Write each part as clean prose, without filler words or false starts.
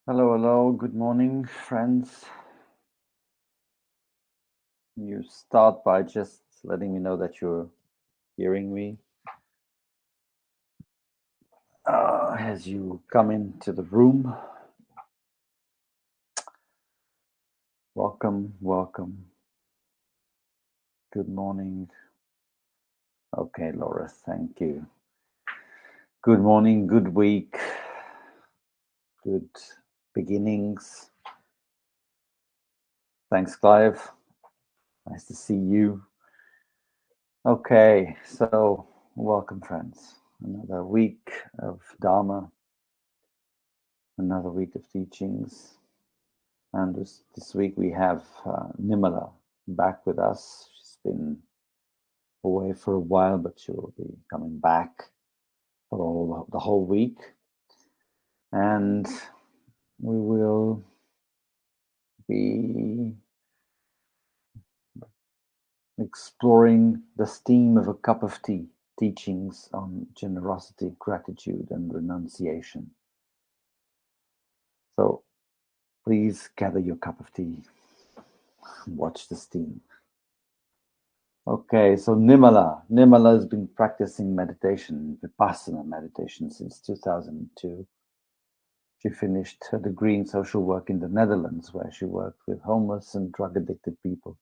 Hello, hello, good morning, friends. You start by just letting me know that you're hearing me as you come into the room. Welcome, welcome. Good morning. Okay, Laura, thank you. Good morning, good week, good beginnings. Thanks, Clive. Nice to see you. Okay, so welcome, friends. Another week of Dharma, another week of teachings. And this week we have Nirmala back with us. She's been away for a while, but she will be coming back for the whole week. And we will be exploring the steam of a cup of tea, teachings on generosity, gratitude, and renunciation. So please gather your cup of tea and watch the steam. Okay, so Nirmala has been practicing meditation, Vipassana meditation, since 2002. She finished her degree in social work in the Netherlands, where she worked with homeless and drug-addicted people.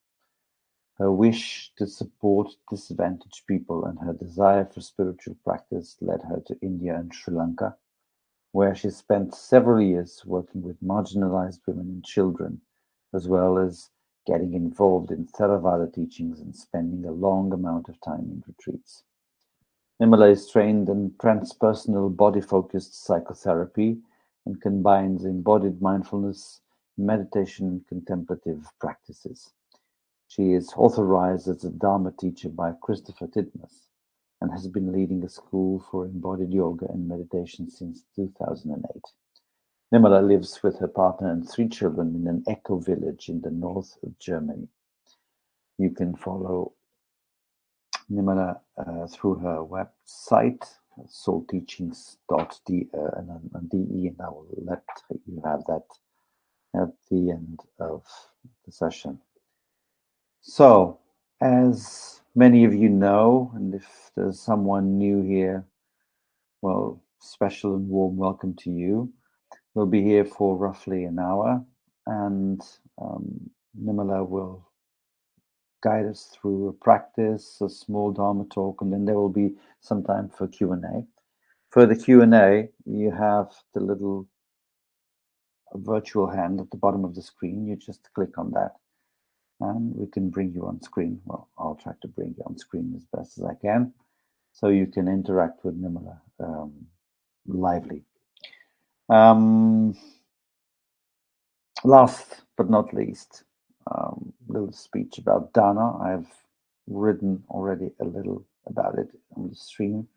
Her wish to support disadvantaged people and her desire for spiritual practice led her to India and Sri Lanka, where she spent several years working with marginalized women and children, as well as getting involved in Theravada teachings and spending a long amount of time in retreats. Nirmala is trained in transpersonal body-focused psychotherapy and combines embodied mindfulness, meditation, and contemplative practices. She is authorized as a Dharma teacher by Christopher Titmuss and has been leading a school for embodied yoga and meditation since 2008. Nirmala lives with her partner and 3 children in an eco village in the north of Germany. You can follow Nirmala through her website, soulteachings.de, and I will let you have that at the end of the session. So, as many of you know, and if there's someone new here, well, special and warm welcome to you. We'll be here for roughly an hour, and Nirmala will guide us through a practice, a small Dharma talk, and then there will be some time for Q&A. For the Q&A, you have the little virtual hand at the bottom of the screen. You just click on that, and we can bring you on screen. Well, I'll try to bring you on screen as best as I can, so you can interact with Nirmala lively. Last but not least, little speech about Dana. I've written already a little about it on the stream,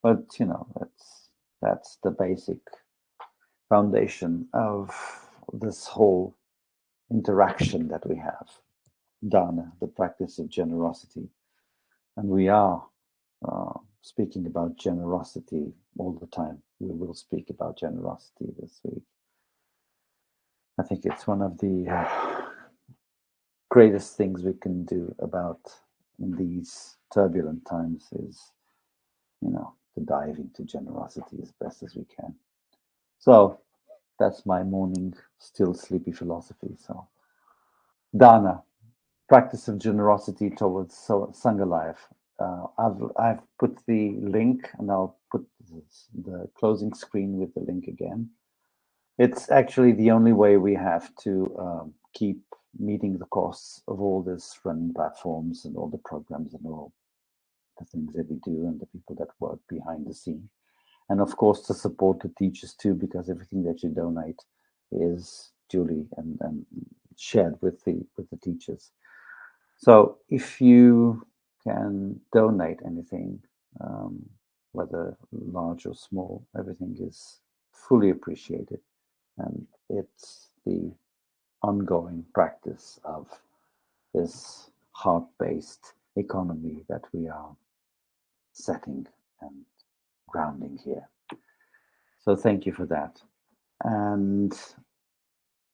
but you know that's the basic foundation of this whole interaction that we have. Dana, the practice of generosity, and we are speaking about generosity all the time. We will speak about generosity this week. I think it's one of the greatest things we can do about in these turbulent times is, to dive into generosity as best as we can. So that's my morning, still sleepy philosophy. So, Dana, practice of generosity towards Sangha life. I've put the link, and I'll put the closing screen with the link again. It's actually the only way we have to keep meeting the costs of all this running platforms and all the programs and all the things that we do and the people that work behind the scene. And of course, to support the teachers too, because everything that you donate is duly and shared with the teachers. So if you can donate anything, whether large or small, everything is fully appreciated. And it's the ongoing practice of this heart-based economy that we are setting and grounding here. So thank you for that. And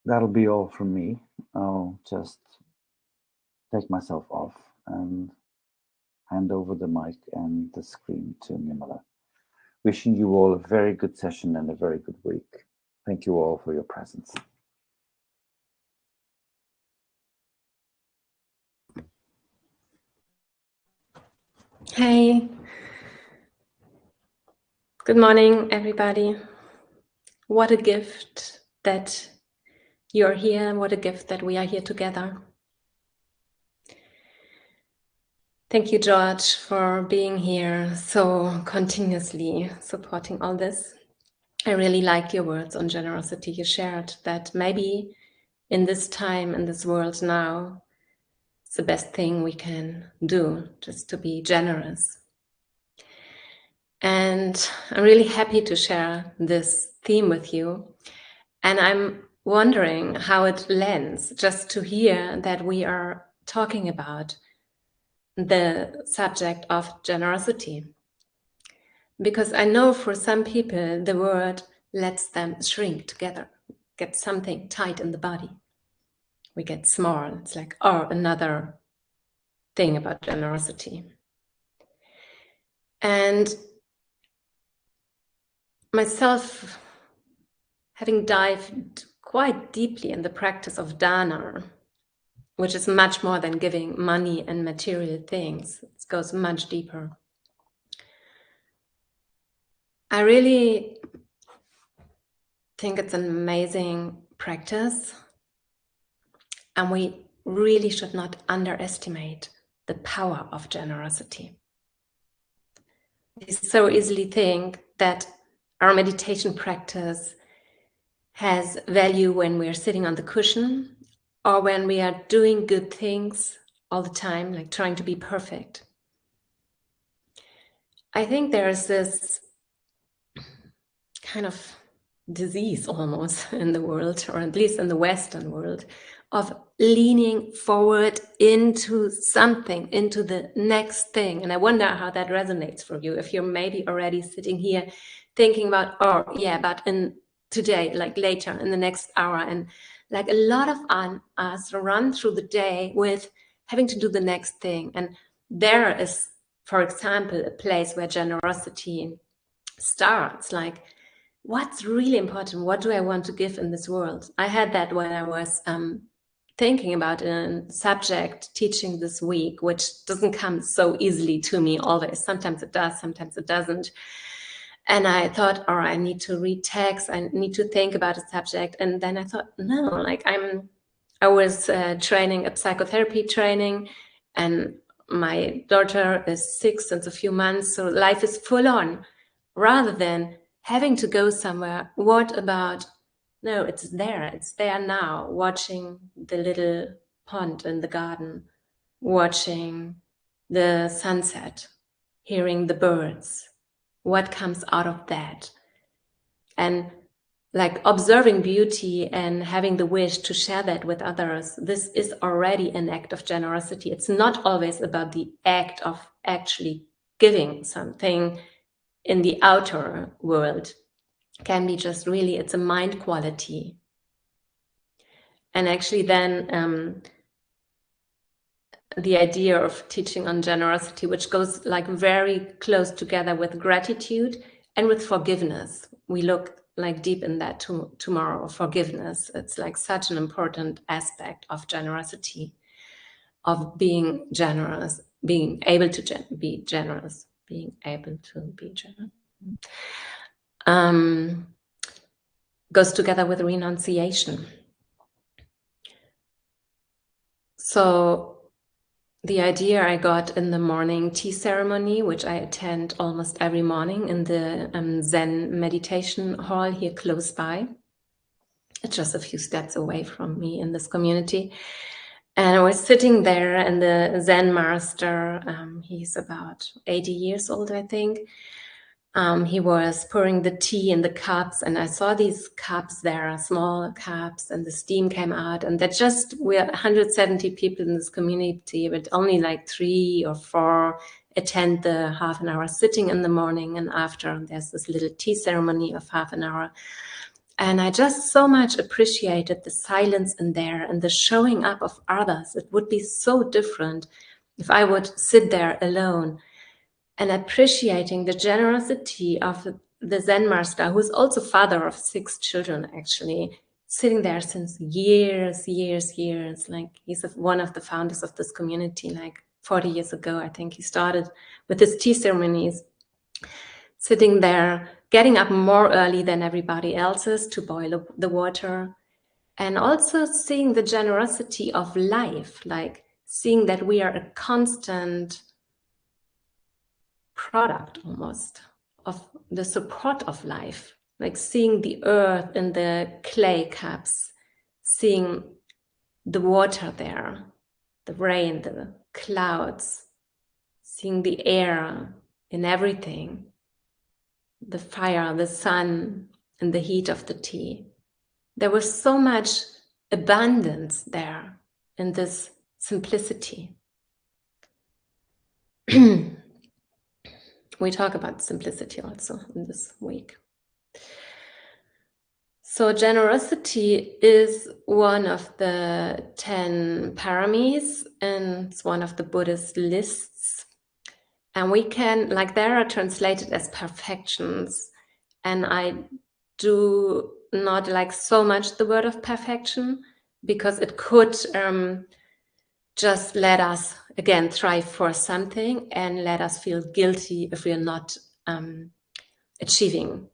that'll be all from me. I'll just take myself off and hand over the mic and the screen to Nirmala. Wishing you all a very good session and a very good week. Thank you all for your presence. Hey, good morning, everybody. What a gift that you're here. What a gift that we are here together. Thank you, George, for being here so continuously supporting all this. I really like your words on generosity. You shared that maybe in this time, in this world now, it's the best thing we can do, just to be generous. And I'm really happy to share this theme with you. And I'm wondering how it lands just to hear that we are talking about the subject of generosity. Because I know for some people, the word lets them shrink together, get something tight in the body. We get small. It's like, oh, another thing about generosity. And myself, having dived quite deeply in the practice of dana, which is much more than giving money and material things. It goes much deeper. I really think it's an amazing practice, and we really should not underestimate the power of generosity. We so easily think that our meditation practice has value when we're sitting on the cushion or when we are doing good things all the time, like trying to be perfect. I think there is this kind of disease almost in the world, or at least in the Western world, of leaning forward into something, into the next thing. And I wonder how that resonates for you, if you're maybe already sitting here thinking about, oh yeah, but in today, like later in the next hour. And like a lot of us run through the day with having to do the next thing. And there is, for example, a place where generosity starts, like, what's really important? What do I want to give in this world? I had that when I was thinking about a subject teaching this week, which doesn't come so easily to me always. Sometimes it does, sometimes it doesn't. And I thought, all right, I need to read text. I need to think about a subject. And then I thought, no, like I was training a psychotherapy training, and my daughter is 6 since a few months. So life is full on. Rather than having to go somewhere, what about, no, it's there now, watching the little pond in the garden, watching the sunset, hearing the birds, what comes out of that? And like observing beauty and having the wish to share that with others, this is already an act of generosity. It's not always about the act of actually giving something in the outer world. It can be just really, it's a mind quality. And actually then the idea of teaching on generosity, which goes like very close together with gratitude and with forgiveness. We look like deep in that tomorrow, forgiveness. It's like such an important aspect of generosity, of being generous, being able to be generous, being able to be generous. Goes together with renunciation. So the idea I got in the morning tea ceremony, which I attend almost every morning in the Zen meditation hall here close by. It's just a few steps away from me in this community. And I was sitting there, and the Zen master, he's about 80 years old, I think. He was pouring the tea in the cups, and I saw these cups there, small cups, and the steam came out. And we're 170 people in this community, but only like 3 or 4 attend the half an hour sitting in the morning. And after, there's this little tea ceremony of half an hour. And I just so much appreciated the silence in there and the showing up of others. It would be so different if I would sit there alone, and appreciating the generosity of the Zen master, who is also father of 6 children, actually, sitting there since years. Like, he's one of the founders of this community, like 40 years ago, I think he started with his tea ceremonies, sitting there, getting up more early than everybody else's to boil the water, and also seeing the generosity of life, like seeing that we are a constant product almost of the support of life, like seeing the earth in the clay cups, seeing the water there, the rain, the clouds, seeing the air in everything, the fire, the sun, and the heat of the tea. There was so much abundance there in this simplicity. We talk about simplicity also in this week. So generosity is one of the 10 paramis, and it's one of the Buddhist lists. And we can, like, they are translated as perfections. And I do not like so much the word of perfection, because it could just let us, again, strive for something and let us feel guilty if we are not achieving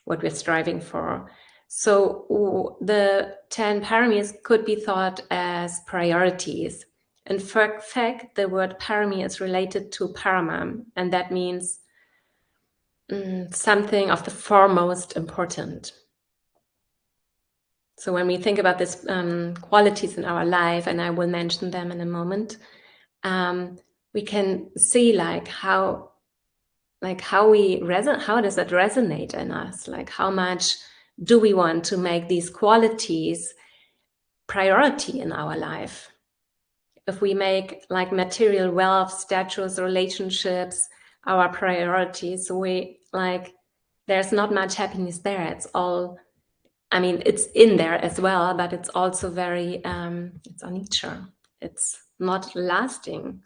what we're striving for. So the 10 paramis could be thought as priorities. In fact, the word parami is related to paramam, and that means something of the foremost important. So when we think about these qualities in our life, and I will mention them in a moment, we can see how does that resonate in us? Like, how much do we want to make these qualities priority in our life? If we make like material wealth, status, relationships our priorities, there's not much happiness there. It's all, I mean, it's in there as well, but it's also very, it's anicca. It's not lasting.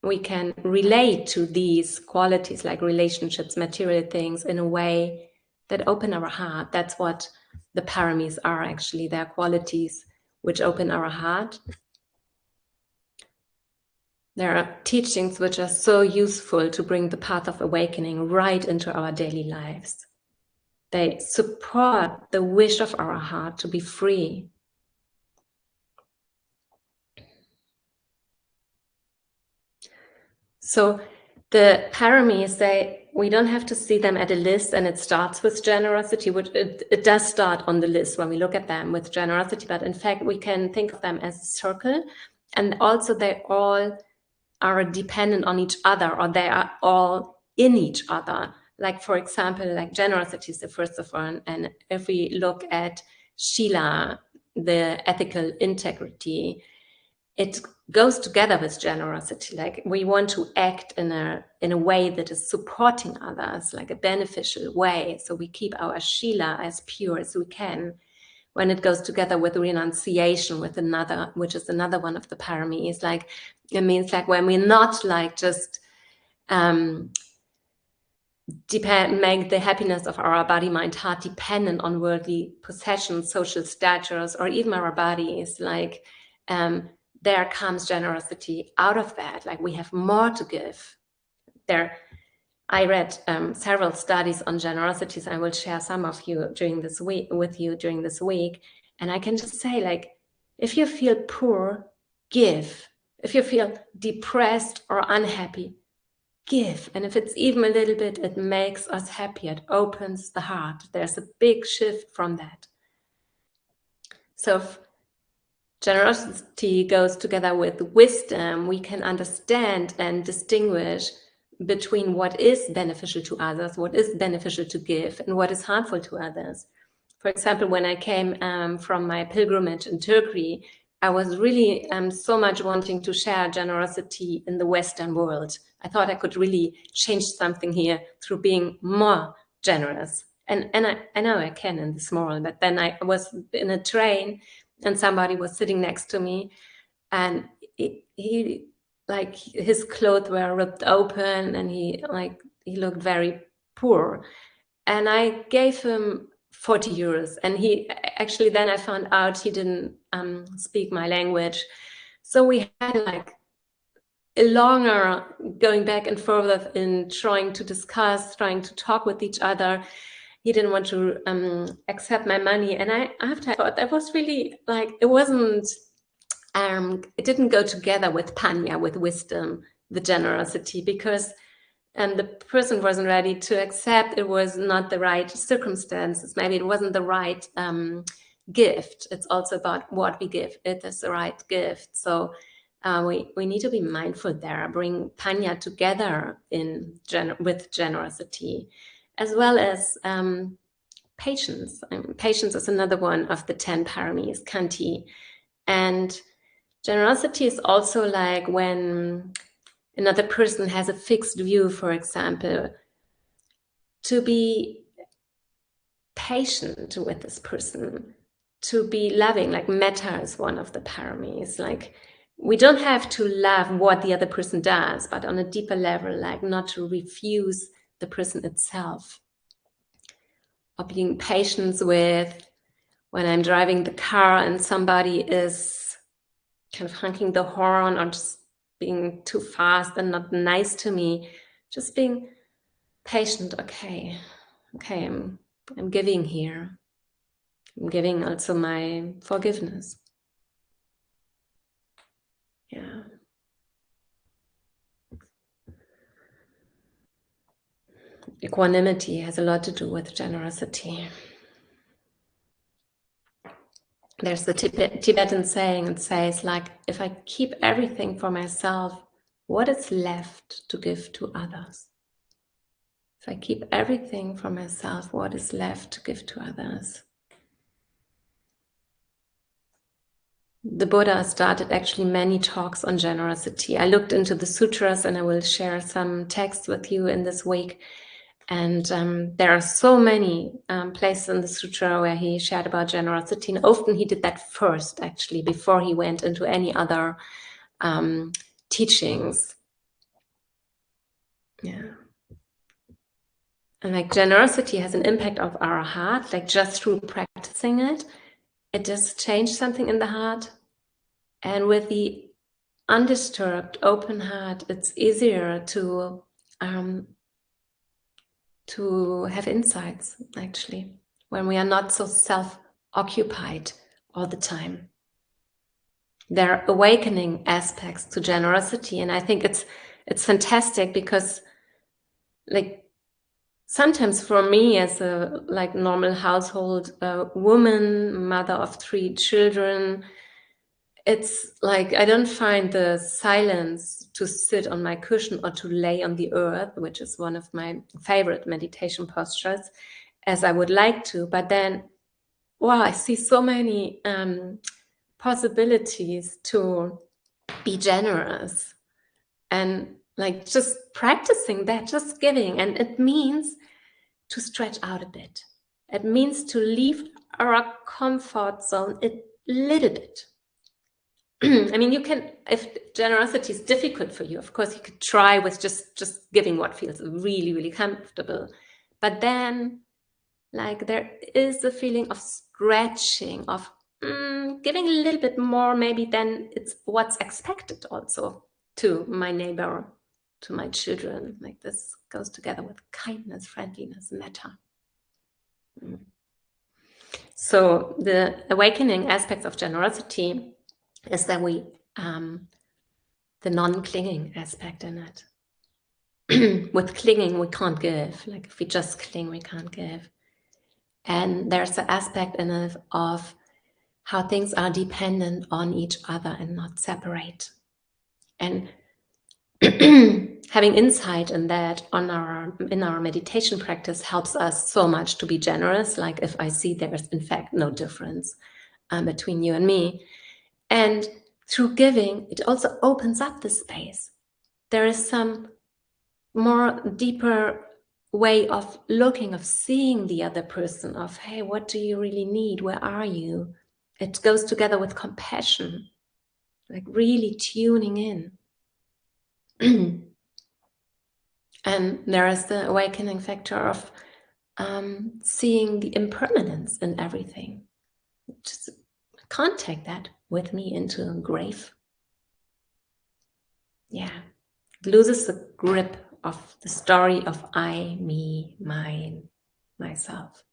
We can relate to these qualities like relationships, material things, in a way that open our heart. That's what the paramis are, actually. They're qualities which open our heart. There are teachings which are so useful to bring the path of awakening right into our daily lives. They support the wish of our heart to be free. So the paramis, we don't have to see them at a list, and it starts with generosity, which it does start on the list when we look at them with generosity, but in fact we can think of them as a circle, and also they all are dependent on each other, or they are all in each other. Like, for example, like generosity is the first of one, and if we look at Shila, the ethical integrity, it goes together with generosity. Like, we want to act in a way that is supporting others, like a beneficial way. So we keep our Shila as pure as we can. When it goes together with renunciation, with another, which is another one of the paramis, like, it means like when we're not like just make the happiness of our body, mind, heart dependent on worldly possessions, social status, or even our bodies, like there comes generosity out of that. Like, we have more to give. I read several studies on generosity, so I will share some of you during this week with you during this week. And I can just say, like, if you feel poor, give. If you feel depressed or unhappy, give. And if it's even a little bit, it makes us happy. It opens the heart. There's a big shift from that. So if generosity goes together with wisdom, we can understand and distinguish between what is beneficial to others, what is beneficial to give, and what is harmful to others. For example, when I came from my pilgrimage in Turkey, I was really so much wanting to share generosity in the Western world. I thought I could really change something here through being more generous. And I know I can in the small, but then I was in a train and somebody was sitting next to me, and he like his clothes were ripped open, and he looked very poor. And I gave him 40 euros. And he actually, then I found out he didn't speak my language. So we had like a longer going back and forth in trying to discuss, trying to talk with each other. He didn't want to accept my money. And after I thought that was really like, it wasn't, it didn't go together with panya, with wisdom, the generosity, because the person wasn't ready to accept. It was not the right circumstances. Maybe it wasn't the right gift. It's also about what we give. It is the right gift. So we need to be mindful there, bring panya together with generosity, as well as patience. Patience is another one of the 10 paramis, kanti. And generosity is also like when another person has a fixed view, for example, to be patient with this person, to be loving, like metta is one of the paramis. Like we don't have to love what the other person does, but on a deeper level, like not to refuse the person itself. Or being patient with when I'm driving the car and somebody is kind of honking the horn or just being too fast and not nice to me, just being patient. Okay, I'm giving here. I'm giving also my forgiveness. Yeah. Equanimity has a lot to do with generosity. There's the Tibetan saying, it says like, if I keep everything for myself, what is left to give to others? If I keep everything for myself, what is left to give to others? The Buddha started actually many talks on generosity. I looked into the sutras, and I will share some text with you in this week. And there are so many places in the sutra where he shared about generosity. And often he did that first, actually, before he went into any other teachings. Yeah. And like generosity has an impact of our heart, like just through practicing it, it does change something in the heart. And with the undisturbed, open heart, it's easier to have insights, actually, when we are not so self-occupied all the time. There are awakening aspects to generosity, and I think it's fantastic because, like, sometimes for me as a like normal household woman, mother of 3 children, it's like I don't find the silence to sit on my cushion or to lay on the earth, which is one of my favorite meditation postures, as I would like to. But then, wow, I see so many possibilities to be generous, and like just practicing that, just giving. And it means to stretch out a bit. It means to leave our comfort zone a little bit. I mean, you can, if generosity is difficult for you, of course, you could try with just giving what feels really, really comfortable. But then, like, there is a feeling of stretching, of giving a little bit more, maybe than it's what's expected also to my neighbor, to my children. Like, this goes together with kindness, friendliness, metta. So the awakening aspects of generosity is that we the non-clinging aspect in it. With clinging, we can't give. Like if we just cling, we can't give. And there's the aspect in it of how things are dependent on each other and not separate. And having insight in that in our meditation practice helps us so much to be generous. Like if I see there's in fact no difference between you and me. And through giving, it also opens up the space. There is some more deeper way of looking, of seeing the other person, of, hey, what do you really need? Where are you? It goes together with compassion, like really tuning in. And there is the awakening factor of seeing the impermanence in everything. Just can't take that with me into a grave. Yeah, it loses the grip of the story of I, me, mine, myself.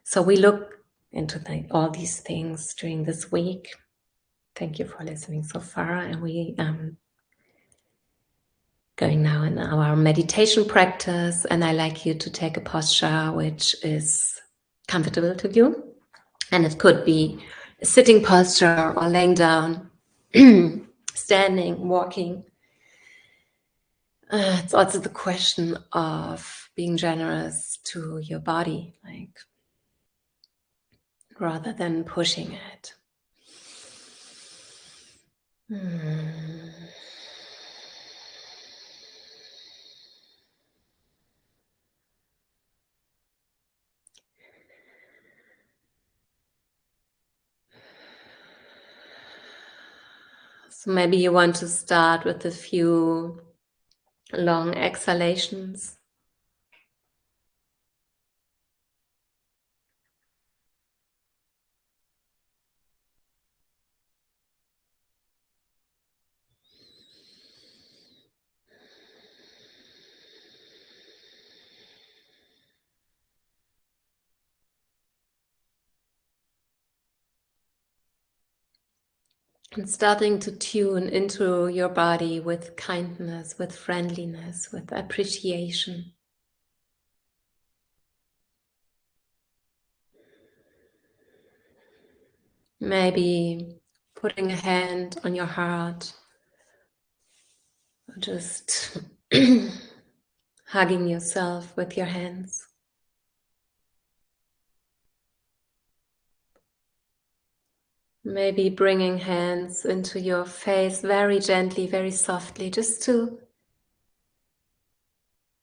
So we look into all these things during this week. Thank you for listening so far. And we going now in our meditation practice. And I like you to take a posture which is comfortable to you. And it could be a sitting posture or laying down, standing, walking. It's also the question of being generous to your body, like rather than pushing it. So maybe you want to start with a few long exhalations. And starting to tune into your body with kindness, with friendliness, with appreciation. Maybe putting a hand on your heart, or just hugging yourself with your hands. Maybe bringing hands into your face very gently, very softly, just to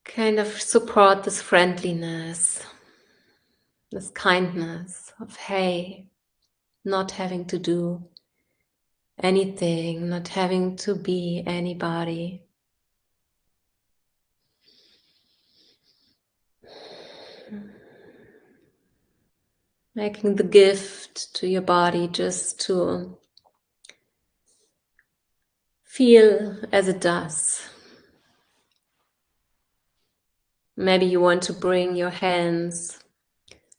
kind of support this friendliness, this kindness of, hey, not having to do anything, not having to be anybody. Making the gift to your body just to feel as it does. Maybe you want to bring your hands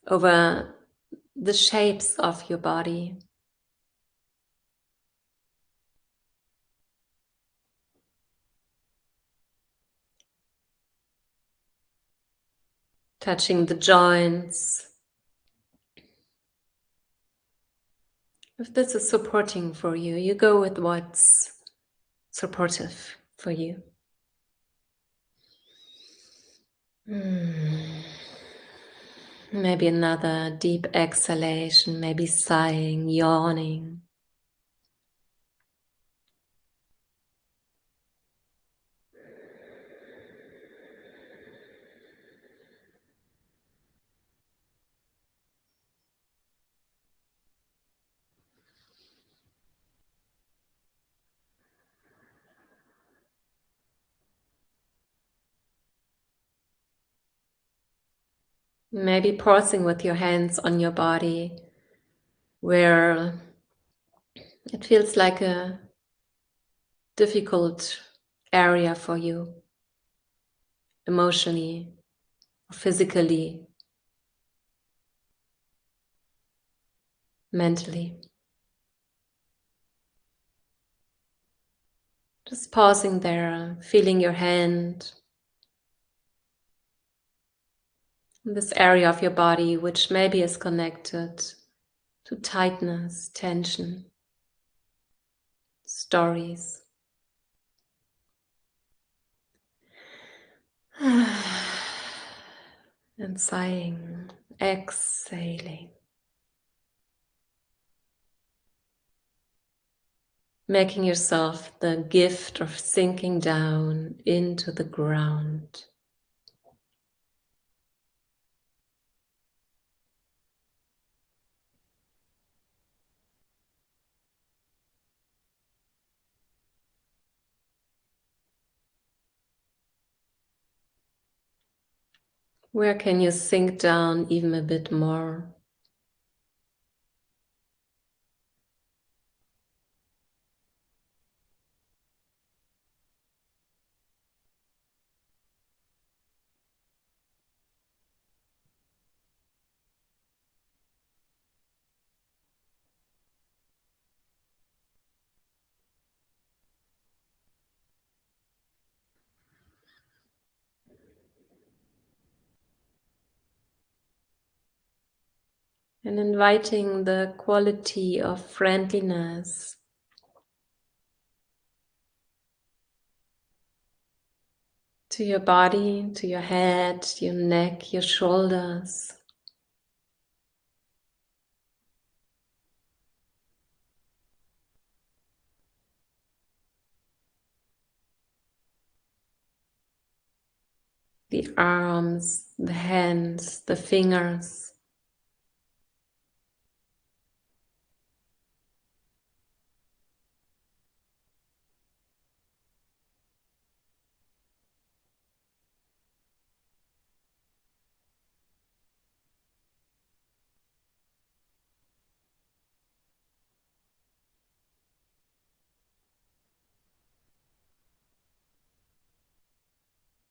over the shapes of your body. Touching the joints. If this is supporting for you, you go with what's supportive for you. Maybe another deep exhalation, maybe sighing, yawning. Maybe pausing with your hands on your body where it feels like a difficult area for you, emotionally, physically, mentally. Just pausing there, feeling your hand, this area of your body which maybe is connected to tightness, tension, stories. And sighing, exhaling. Making yourself the gift of sinking down into the ground. Where can you sink down even a bit more? And inviting the quality of friendliness to your body, to your head, your neck, your shoulders. The arms, the hands, the fingers.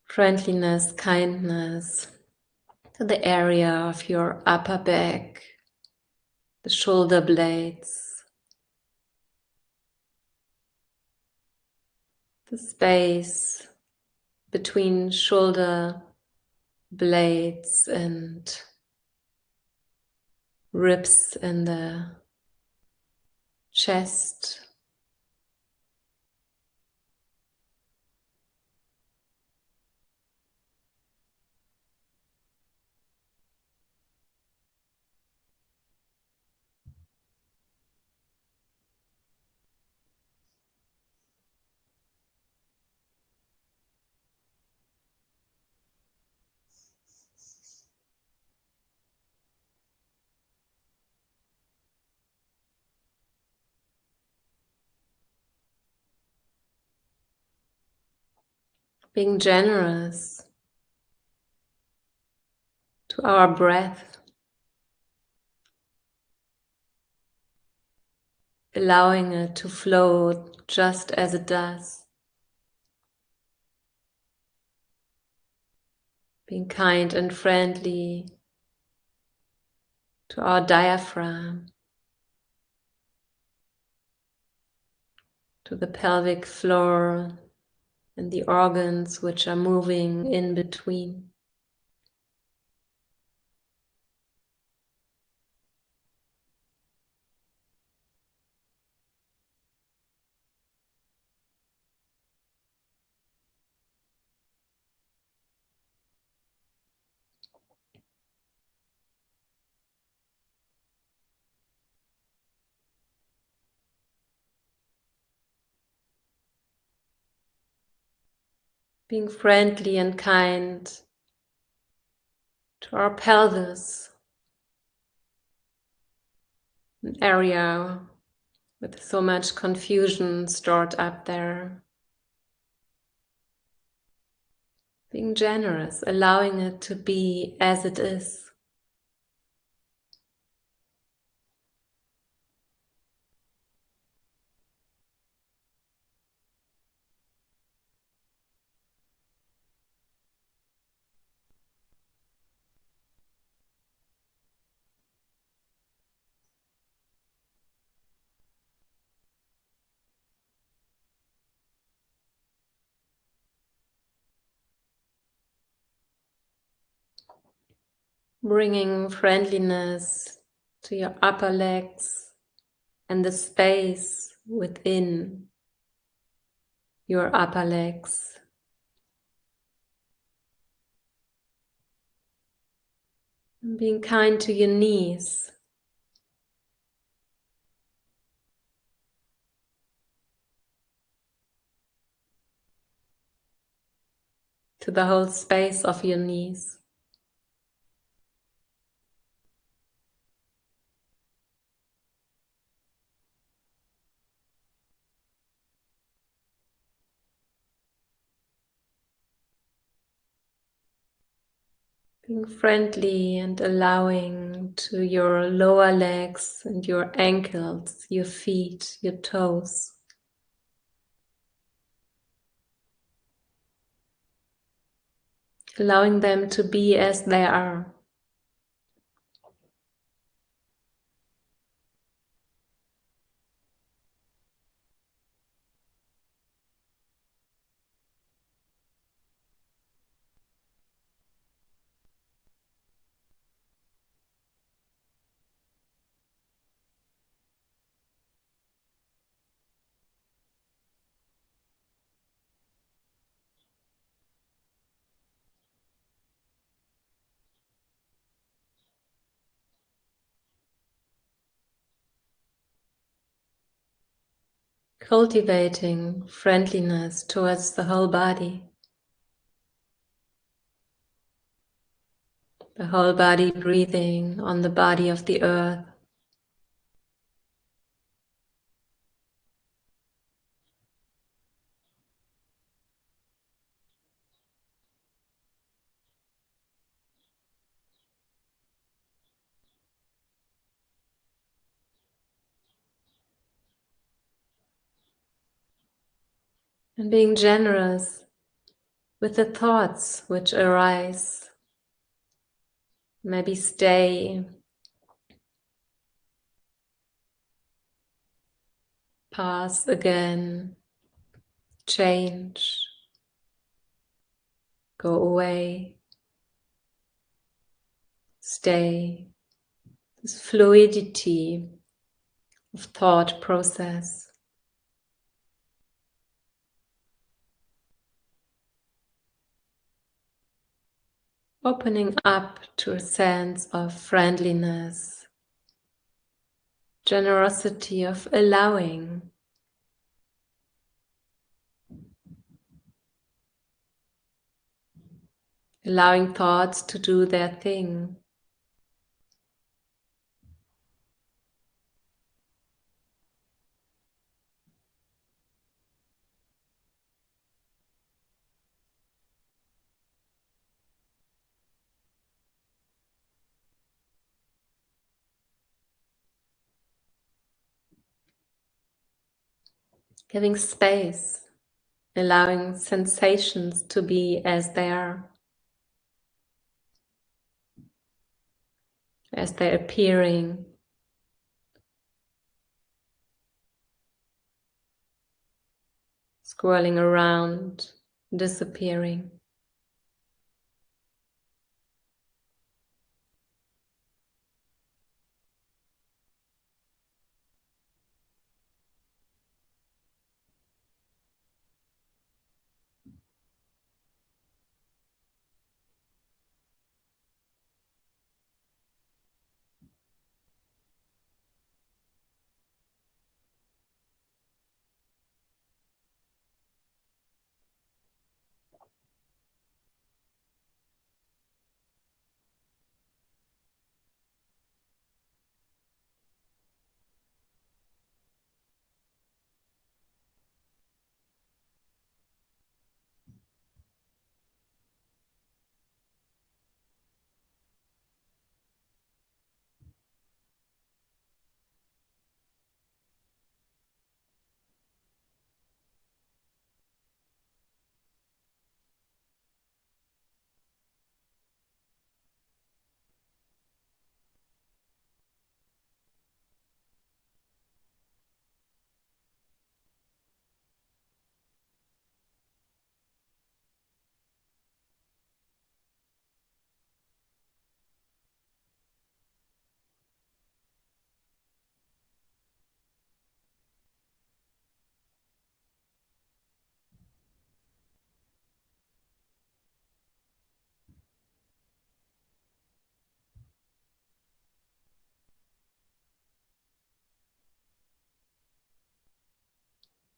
Friendliness, kindness to the area of your upper back, the shoulder blades, the space between shoulder blades and ribs in the chest. Being generous to our breath, allowing it to flow just as it does. Being kind and friendly to our diaphragm, to the pelvic floor and the organs which are moving in between. Being friendly and kind to our pelvis, an area with so much confusion stored up there. Being generous, allowing it to be as it is. Bringing friendliness to your upper legs and the space within your upper legs. And being kind to your knees. To the whole space of your knees. Being friendly and allowing to your lower legs and your ankles, your feet, your toes. Allowing them to be as they are. Cultivating friendliness towards the whole body breathing on the body of the earth. And being generous with the thoughts which arise. Maybe stay, pass again, change, go away, stay. This fluidity of thought process. Opening up to a sense of friendliness, generosity of allowing. Allowing thoughts to do their thing. Giving space, allowing sensations to be as they are, as they're appearing, swirling around, disappearing.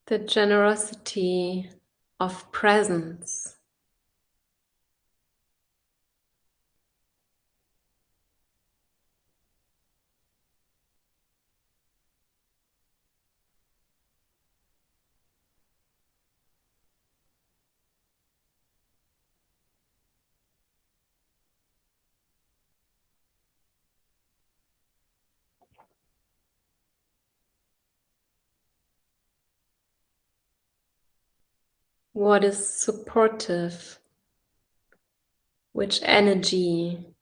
The generosity of presence. What is supportive? Which energy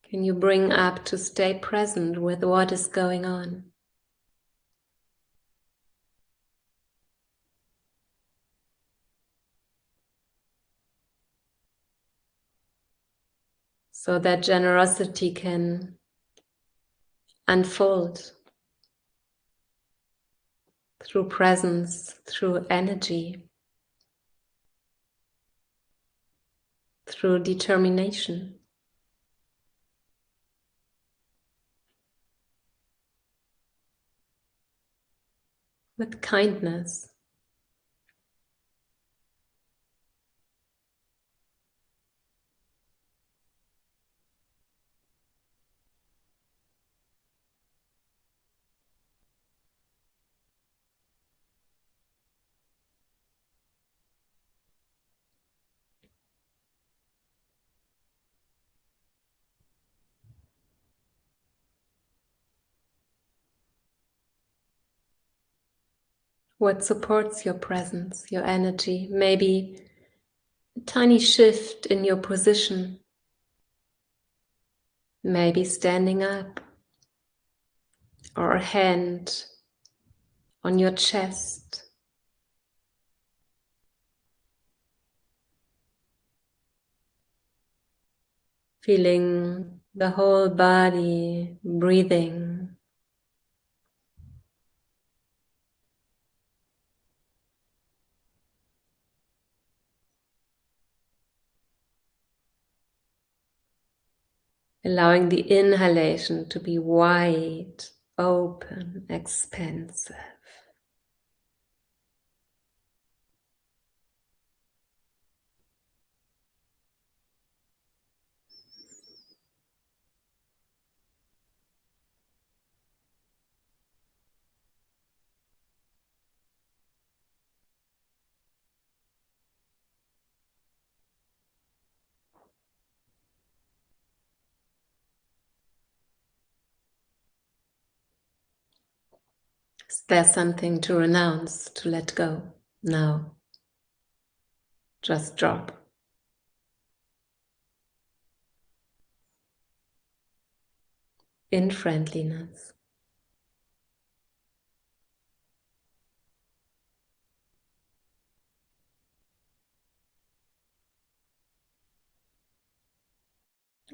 can you bring up to stay present with what is going on? So that generosity can unfold through presence, through energy, through determination. With kindness. What supports your presence, your energy? Maybe a tiny shift in your position. Maybe standing up, or a hand on your chest. Feeling the whole body breathing. Allowing the inhalation to be wide, open, expansive. Is there something to renounce, to let go? No. Just drop. In friendliness.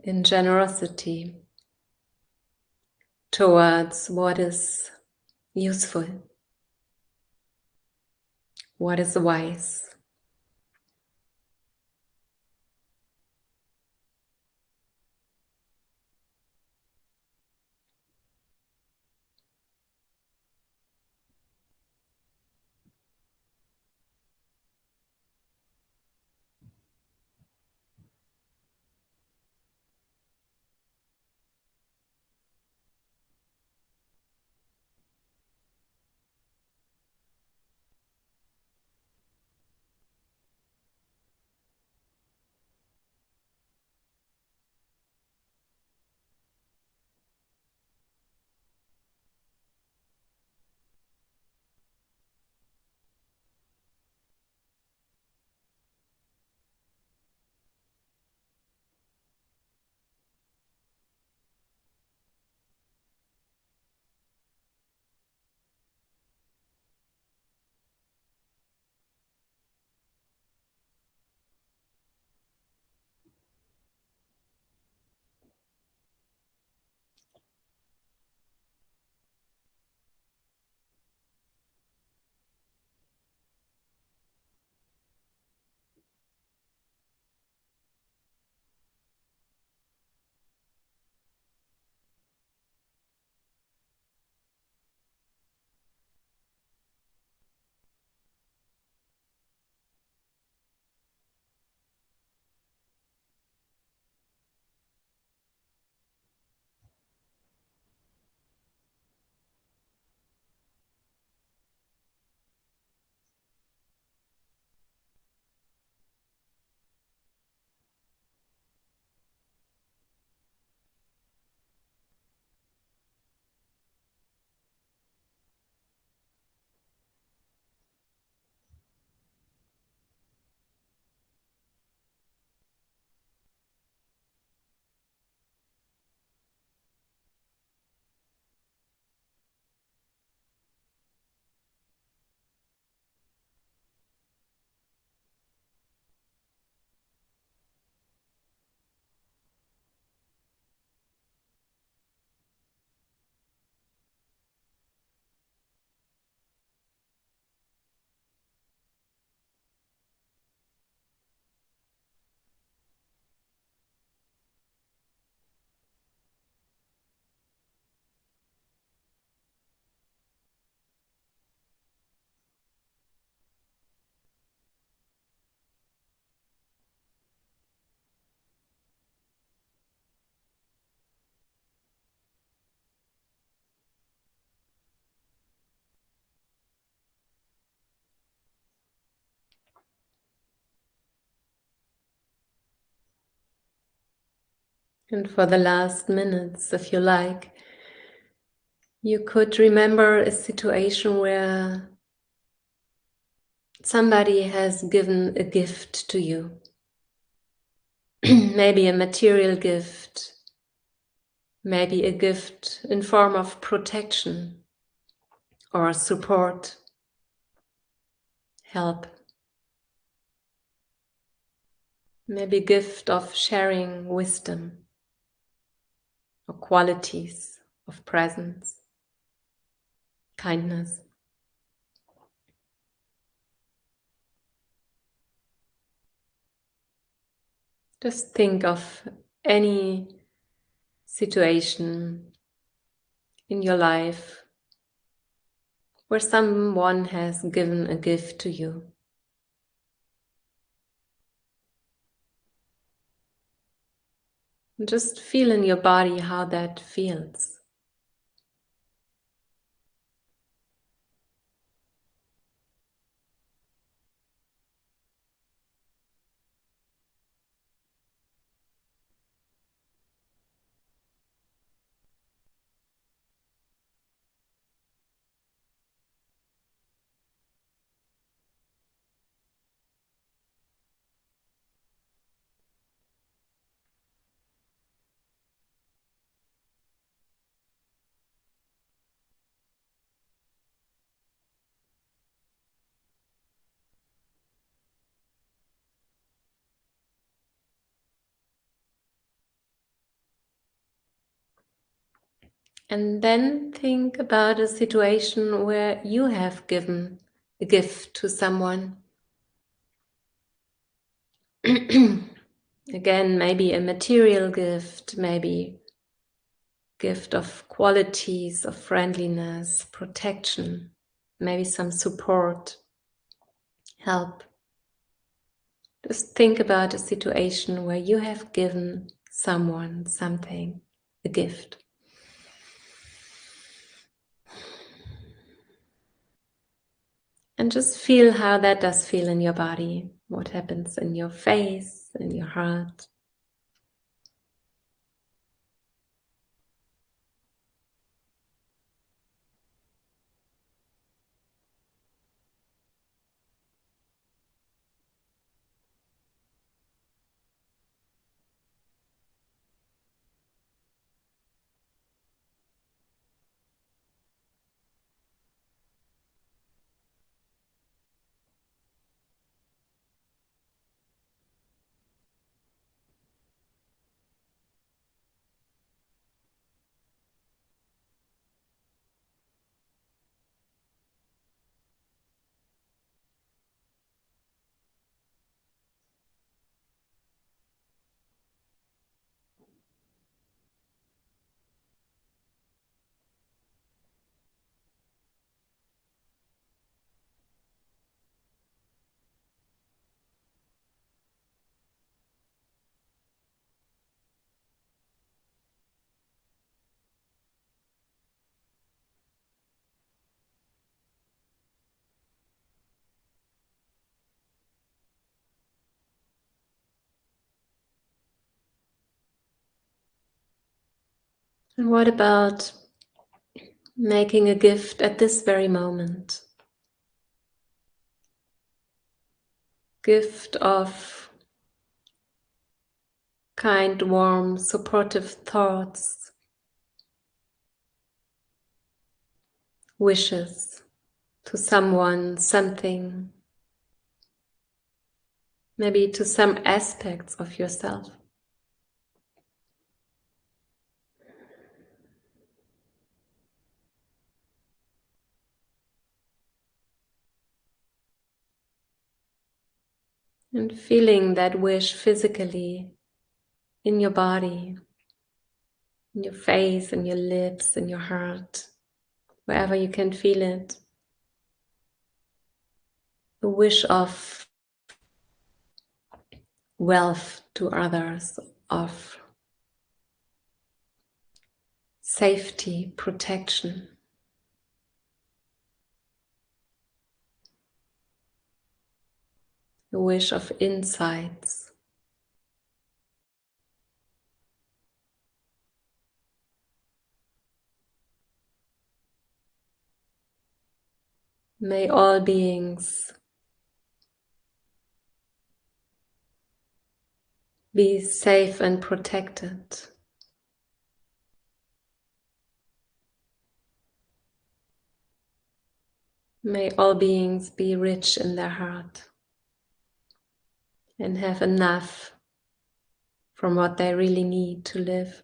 In generosity towards what is useful, what is wise. And for the last minutes, if you like, you could remember a situation where somebody has given a gift to you. Maybe a material gift, maybe a gift in form of protection or support, help. Maybe a gift of sharing wisdom or qualities of presence, kindness. Just think of any situation in your life where someone has given a gift to you. And just feel in your body how that feels. And then think about a situation where you have given a gift to someone. Again, maybe a material gift, maybe gift of qualities of friendliness, protection, maybe some support, help. Just think about a situation where you have given someone something, a gift. And just feel how that does feel in your body, what happens in your face, in your heart. And what about making a gift at this very moment? Gift of kind, warm, supportive thoughts, wishes to someone, something, maybe to some aspects of yourself. And feeling that wish physically in your body, in your face, in your lips, in your heart, wherever you can feel it. A wish of wealth to others, of safety, protection. A wish of insights. May all beings be safe and protected. May all beings be rich in their heart and have enough from what they really need to live.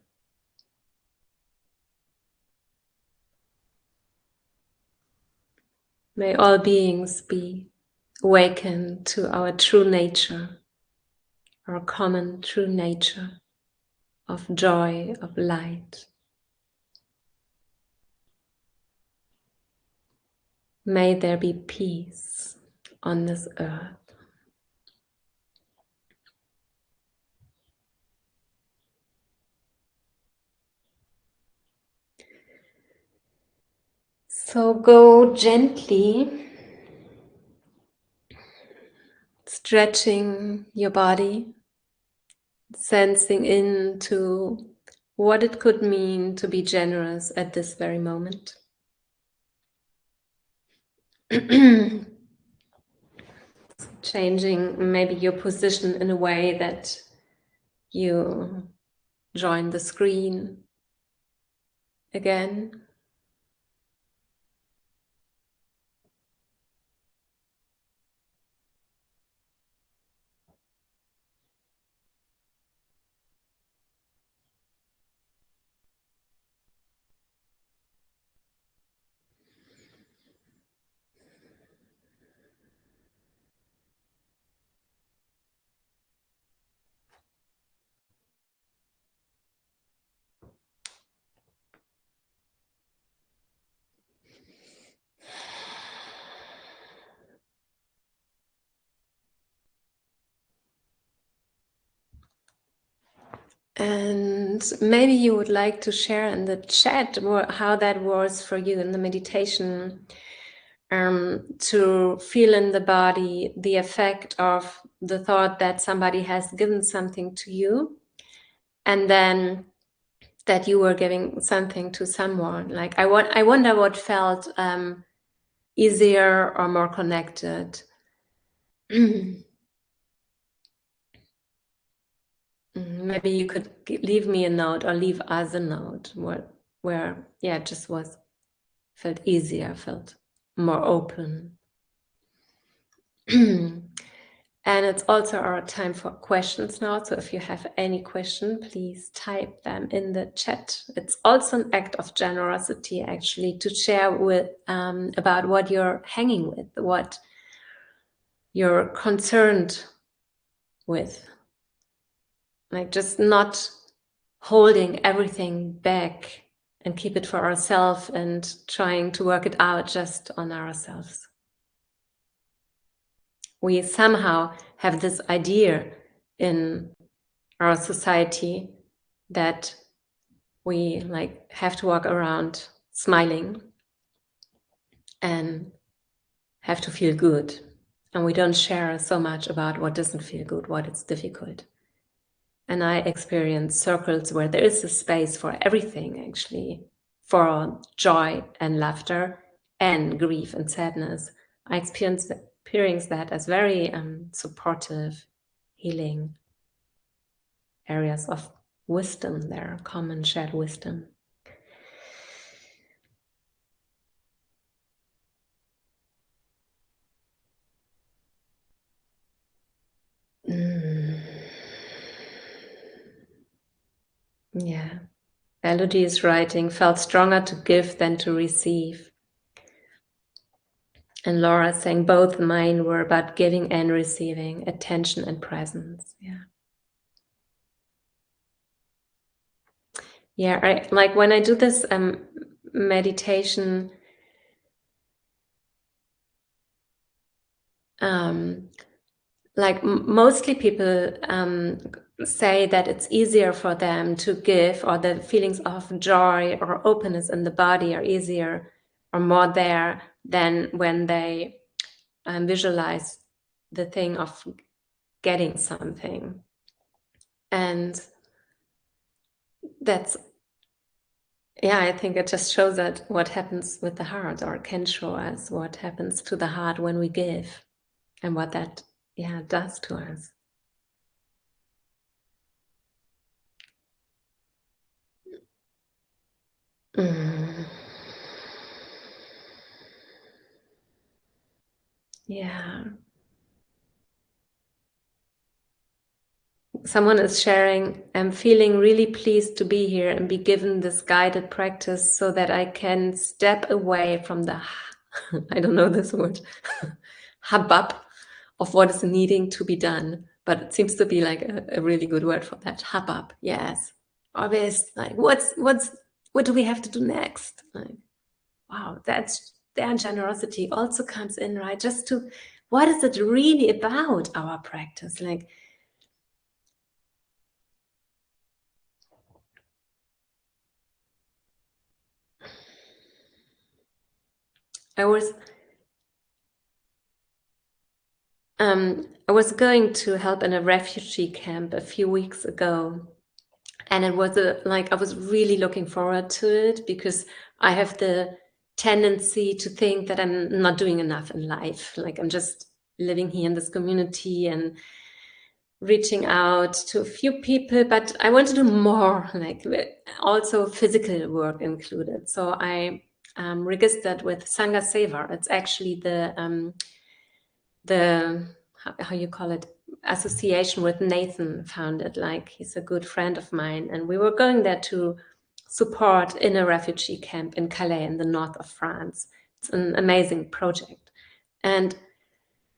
May all beings be awakened to our true nature, our common true nature of joy, of light. May there be peace on this earth. So go gently, stretching your body, sensing into what it could mean to be generous at this very moment. Changing maybe your position in a way that you join the screen again. And maybe you would like to share in the chat how that was for you in the meditation, to feel in the body the effect of the thought that somebody has given something to you, and then that you were giving something to someone. Like I wonder what felt easier or more connected. Maybe you could leave me a note or leave us a note where yeah, it just felt easier, felt more open. And it's also our time for questions now. So if you have any question, please type them in the chat. It's also an act of generosity, actually, to share with about what you're hanging with, what you're concerned with. Like just not holding everything back and keep it for ourselves and trying to work it out just on ourselves. We somehow have this idea in our society that we like have to walk around smiling and have to feel good. And we don't share so much about what doesn't feel good, what is difficult. And I experience circles where there is a space for everything, actually, for joy and laughter and grief and sadness. I experience that as very supportive, healing areas of wisdom there, common shared wisdom. Yeah. Elodie is writing, felt stronger to give than to receive. And Laura saying both mine were about giving and receiving, attention and presence. Yeah. Yeah, like when I do this meditation, like mostly people say that it's easier for them to give, or the feelings of joy or openness in the body are easier or more there than when they visualize the thing of getting something. And that's yeah, I think it just shows that what happens with the heart, or can show us what happens to the heart when we give, and what that, yeah, does to us. Mm. Yeah. Someone is sharing, I'm feeling really pleased to be here and be given this guided practice so that I can step away from the, I don't know this word, hubbub of what is needing to be done. But it seems to be like a really good word for that, hubbub. Yes. Always like, what do we have to do next? Like, wow, that's their generosity also comes in, right? Just to, what is it really about, our practice? Like, I was I was going to help in a refugee camp a few weeks ago, and it was like I was really looking forward to it, because I have the tendency to think that I'm not doing enough in life. Like, I'm just living here in this community and reaching out to a few people, but I want to do more, like also physical work included. So I registered with Sangha Seva. It's actually the how you call it, association with Nathan founded. Like, he's a good friend of mine, and we were going there to support in a refugee camp in Calais in the north of France. It's an amazing project, and it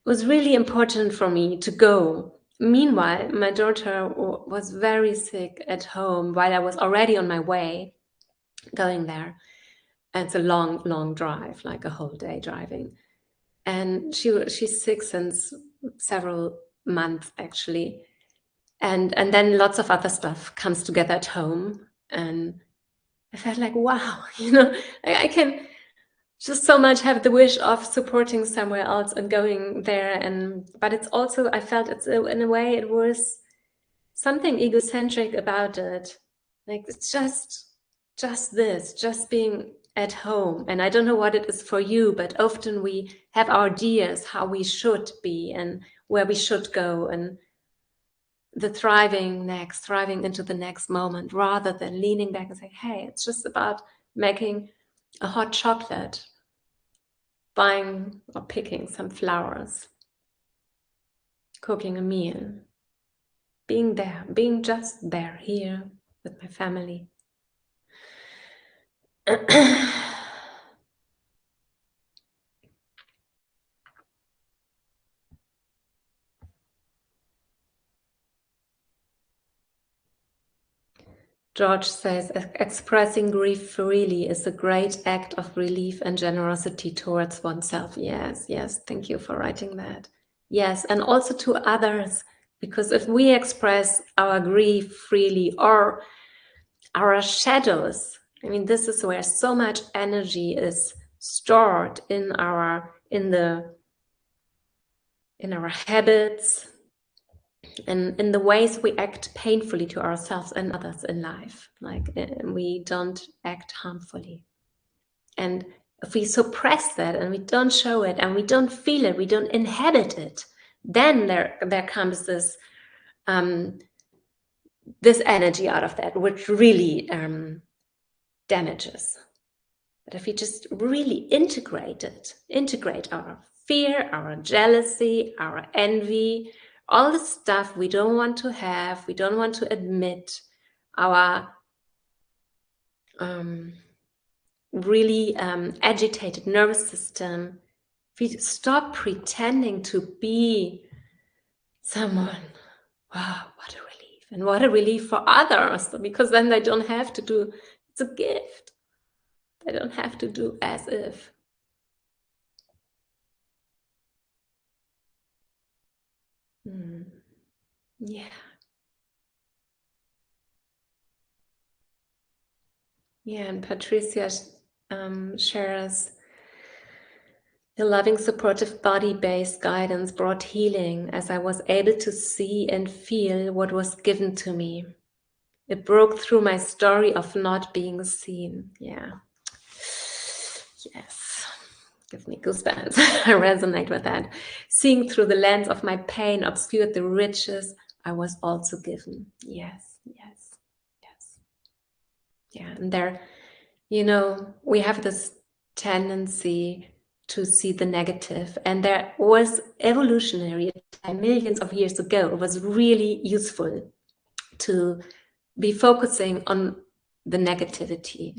was really important for me to go. Meanwhile, my daughter was very sick at home while I was already on my way going there. And it's a long drive, like a whole day driving. And she's sick since several months, actually. And then lots of other stuff comes together at home. And I felt like, wow, I can just so much have the wish of supporting somewhere else and going there. But it's also, I felt it's in a way it was something egocentric about it. Like, it's just being at home. And I don't know what it is for you, but often we have our ideas how we should be and where we should go, and the thriving into the next moment, rather than leaning back and saying, hey, it's just about making a hot chocolate, buying or picking some flowers, cooking a meal, being there, being just there here with my family. George says, expressing grief freely is a great act of relief and generosity towards oneself. Yes, thank you for writing that. Yes, and also to others, because if we express our grief freely, or our shadows, I mean, this is where so much energy is stored in our habits, and in the ways we act painfully to ourselves and others in life. Like, we don't act harmfully. And if we suppress that and we don't show it and we don't feel it, we don't inhabit it, then there comes this this energy out of that, which really damages. But if we just really integrate our fear, our jealousy, our envy, all the stuff we don't want to have, we don't want to admit, our really agitated nervous system, we stop pretending to be someone. Wow, what a relief. And what a relief for others, because then they don't have to do, it's a gift. They don't have to do as if. Yeah. Yeah, and Patricia shares, the loving, supportive, body-based guidance brought healing as I was able to see and feel what was given to me. It broke through my story of not being seen. Yeah. Yes. Gives me goosebumps. I resonate with that. Seeing through the lens of my pain obscured the riches I was also given. Yes, yes, yes. Yeah. And there, we have this tendency to see the negative. And there was evolutionary time, millions of years ago, it was really useful to be focusing on the negativity,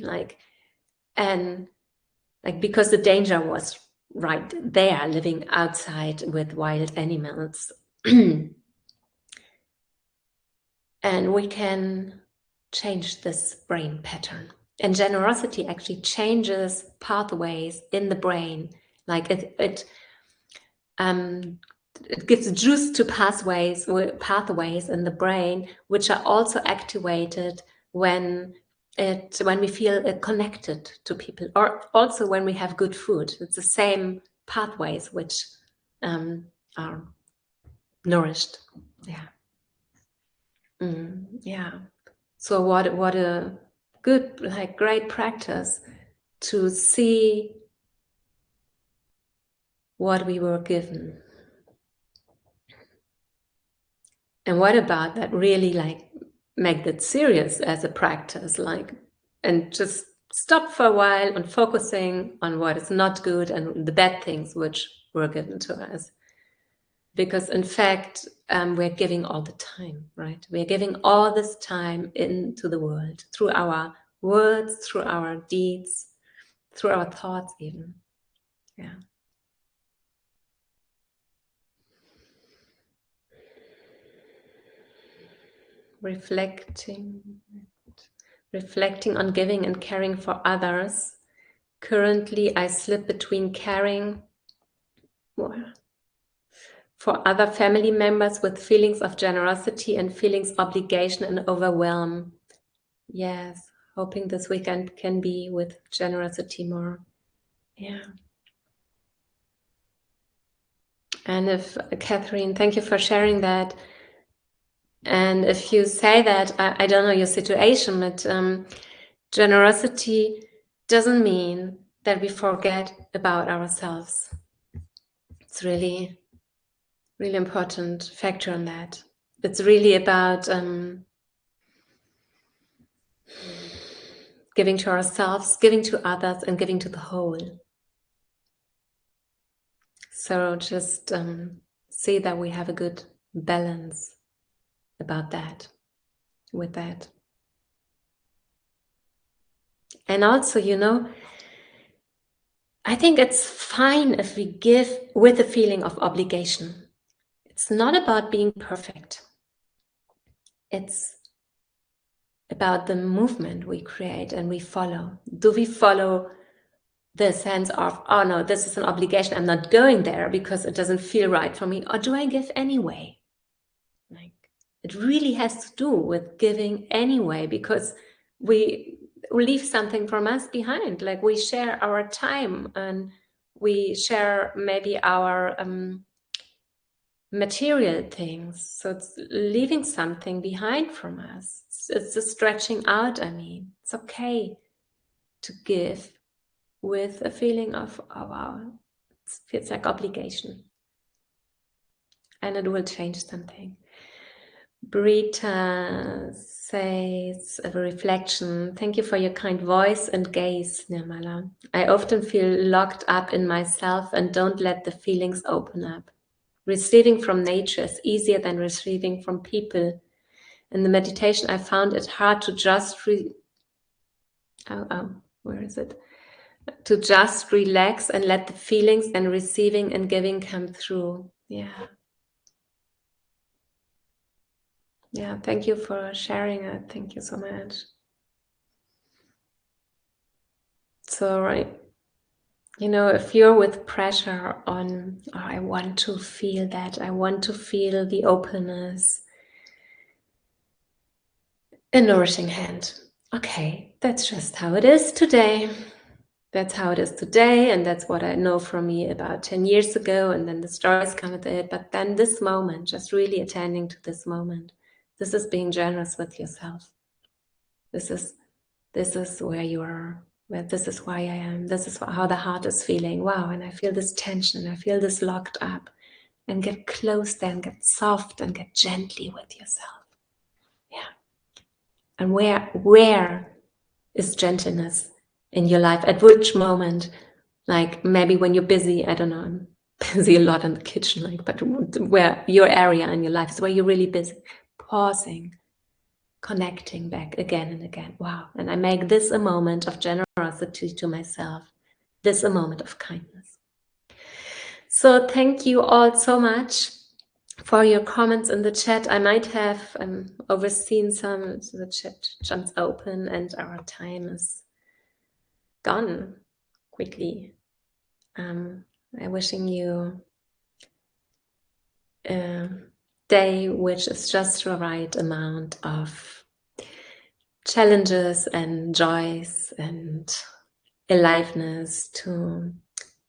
because the danger was right there, living outside with wild animals. And we can change this brain pattern. And generosity actually changes pathways in the brain. Like it gives juice to pathways in the brain, which are also activated when we feel connected to people, or also when we have good food. It's the same pathways which are nourished. Yeah. Yeah. So what a good, great practice to see what we were given. And what about that really make that serious as a practice, and just stop for a while and focusing on what is not good and the bad things which were given to us. Because in fact, we're giving all the time, right? We're giving all this time into the world through our words, through our deeds, through our thoughts even. Yeah. Reflecting on giving and caring for others. Currently, I slip between caring for other family members with feelings of generosity and feelings of obligation and overwhelm. Yes, hoping this weekend can be with generosity more. Yeah. And if, Catherine, thank you for sharing that. And if you say that, I don't know your situation, but generosity doesn't mean that we forget about ourselves. It's really, really important factor on that. It's really about giving to ourselves, giving to others, and giving to the whole. So just see that we have a good balance about that, with that. And also, I think it's fine if we give with a feeling of obligation. It's not about being perfect. It's about the movement we create and we follow. Do we follow the sense of, oh no, this is an obligation, I'm not going there because it doesn't feel right for me, or do I give anyway? It really has to do with giving anyway, because we leave something from us behind. We share our time and we share maybe our material things. So it's leaving something behind from us. It's a stretching out. It's okay to give with a feeling of, oh wow, it feels like obligation. And it will change something. Brita says, a reflection. Thank you for your kind voice and gaze, Nirmala. I often feel locked up in myself and don't let the feelings open up. Receiving from nature is easier than receiving from people. In the meditation, I found it hard to just to just relax and let the feelings and receiving and giving come through. Yeah. Yeah, thank you for sharing it. Thank you so much. So, right, if you're with pressure on, oh, I want to feel that, I want to feel the openness, a nourishing hand. Okay, that's just how it is today. That's how it is today, and that's what I know from me about 10 years ago, and then the stories come with it. But then this moment, just really attending to this moment, this is being generous with yourself. This is where you are. Where this is why I am. This is how the heart is feeling. Wow, and I feel this tension. I feel this locked up. And get close there and get soft and get gently with yourself. Yeah. And where is gentleness in your life? At which moment? Like maybe when you're busy, I don't know, I'm busy a lot in the kitchen, like, but where your area in your life is where you're really busy, pausing, connecting back again and again. Wow. And I make this a moment of generosity to myself, this a moment of kindness. So thank you all so much for your comments in the chat. I might have overseen some, so the chat jumps open and our time is gone quickly. I'm wishing you a day which is just the right amount of challenges and joys and aliveness to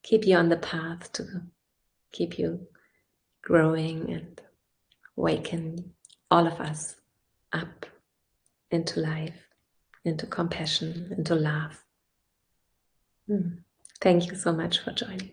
keep you on the path, to keep you growing and waken all of us up into life, into compassion, into love. Thank you so much for joining.